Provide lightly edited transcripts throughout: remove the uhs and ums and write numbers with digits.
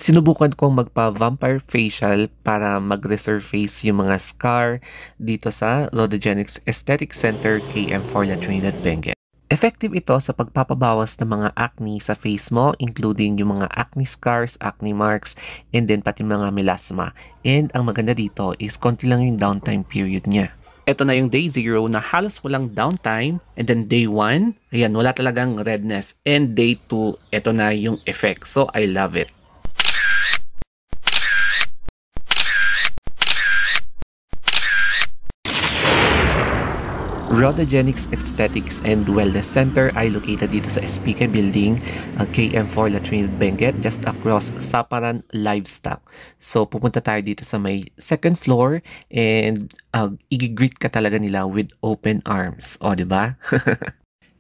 Sinubukan kong magpa-vampire facial para mag-resurface yung mga scar dito sa Rodogenics Aesthetic Center KM4 La Trinidad, Benguet. Effective ito sa pagpapabawas ng mga acne sa face mo, including yung mga acne scars, acne marks, and then pati mga melasma. And ang maganda dito is konti lang yung downtime period niya. Ito na yung day 0 na halos walang downtime. And then day 1, ayan, wala talagang redness. And day 2, ito na yung effect. So, I love it. Rodogenics Aesthetics and Wellness Center ay located dito sa SPK Building, KM4 La Trinidad, Benguet, just across Saparan Livestock. So, pupunta tayo dito sa may second floor and i-greet ka talaga nila with open arms. O, diba?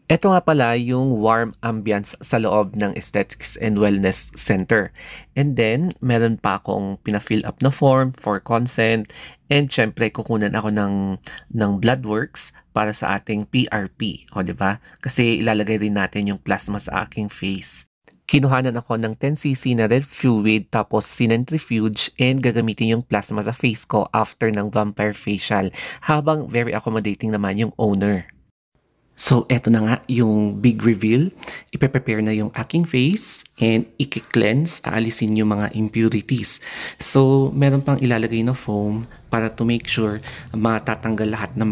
Ito nga pala yung warm ambience sa loob ng Aesthetics and Wellness Center. And then, meron pa akong pina-fill up na form for consent. And syempre, kukunan ako ng blood works para sa ating PRP. O, diba? Kasi ilalagay rin natin yung plasma sa aking face. Kinuhanan ako ng 10cc na red fluid tapos sinentrifuge and gagamitin yung plasma sa face ko after ng vampire facial. Habang very accommodating naman yung owner. So, eto na nga yung big reveal. Ipe-prepare na yung aking face and i-cleanse, aalisin yung mga impurities. So, meron pang ilalagay na foam para to make sure matatanggal lahat ng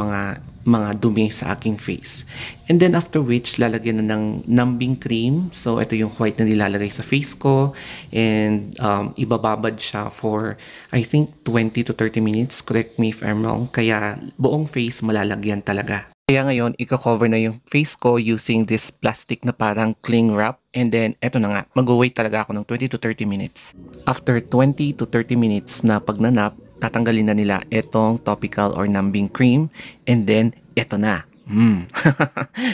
mga dumi sa aking face. And then after which, lalagyan na ng numbing cream. So, ito yung white na nilalagay sa face ko. And ibababad siya for, I think, 20 to 30 minutes. Correct me if I'm wrong. Kaya buong face malalagyan talaga. Kaya ngayon, ika-cover na yung face ko using this plastic na parang cling wrap. And then, eto na nga, mag-wait talaga ako ng 20 to 30 minutes. After 20 to 30 minutes na pagnanap, tatanggalin na nila etong topical or numbing cream. And then, eto na.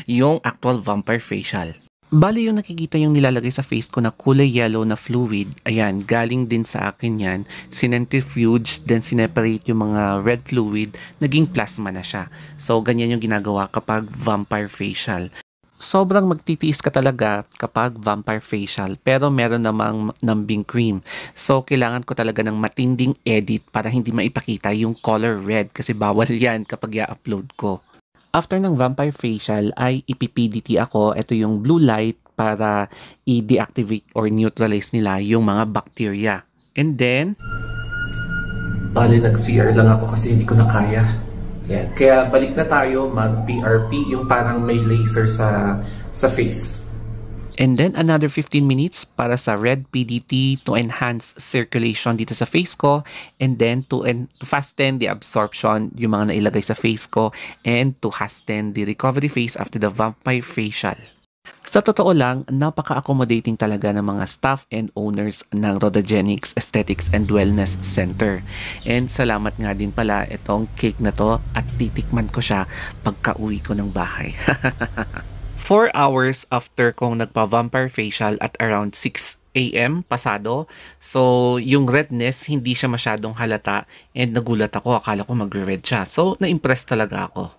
Yung actual vampire facial. Bali yung nakikita yung nilalagay sa face ko na kulay yellow na fluid, ayan, galing din sa akin yan, sinentrifuge, then sineparate yung mga red fluid, naging plasma na siya. So, ganyan yung ginagawa kapag vampire facial. Sobrang magtitiis ka talaga kapag vampire facial, pero meron namang numbing cream. So, kailangan ko talaga ng matinding edit para hindi maipakita yung color red kasi bawal yan kapag i-upload ko. After ng vampire facial ay ipi-PDT ako, ito yung blue light para i-deactivate or neutralize nila yung mga bacteria. And then, bali nag-CR lang ako kasi hindi ko na kaya. Yan. Kaya balik na tayo mag-PRP, yung parang may laser sa face. And then another 15 minutes para sa red PDT to enhance circulation dito sa face ko and then to fasten the absorption yung mga nailagay sa face ko and to hasten the recovery phase after the vampire facial. Sa totoo lang, napaka-accommodating talaga ng mga staff and owners ng Rodogenics Aesthetics and Wellness Center. And salamat nga din pala itong cake na to at titikman ko siya pagka-uwi ko ng bahay. 4 hours after kong nagpa-vampire facial at around 6 AM pasado. So, yung redness, hindi siya masyadong halata and nagulat ako. Akala ko magre-red siya. So, na-impress talaga ako.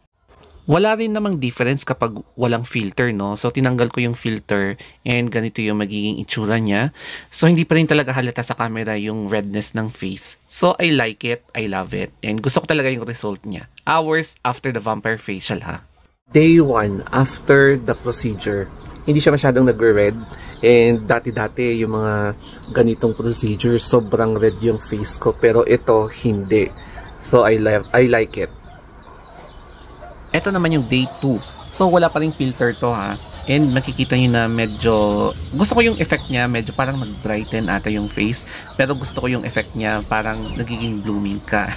Wala rin namang difference kapag walang filter, no? So, tinanggal ko yung filter and ganito yung magiging itsura niya. So, hindi pa rin talaga halata sa camera yung redness ng face. So, I like it. I love it. And gusto ko talaga yung result niya. Hours after the vampire facial, ha? Day 1 after the procedure, hindi siya masyadong nagre-red and dati-dati yung mga ganitong procedure sobrang red yung face ko pero ito hindi. So I like it. Ito naman yung day 2. So wala pa ring filter to, ha. And makikita nyo na medyo gusto ko yung effect niya, medyo parang mag-brighten ata yung face pero gusto ko yung effect niya parang nagiging blooming ka.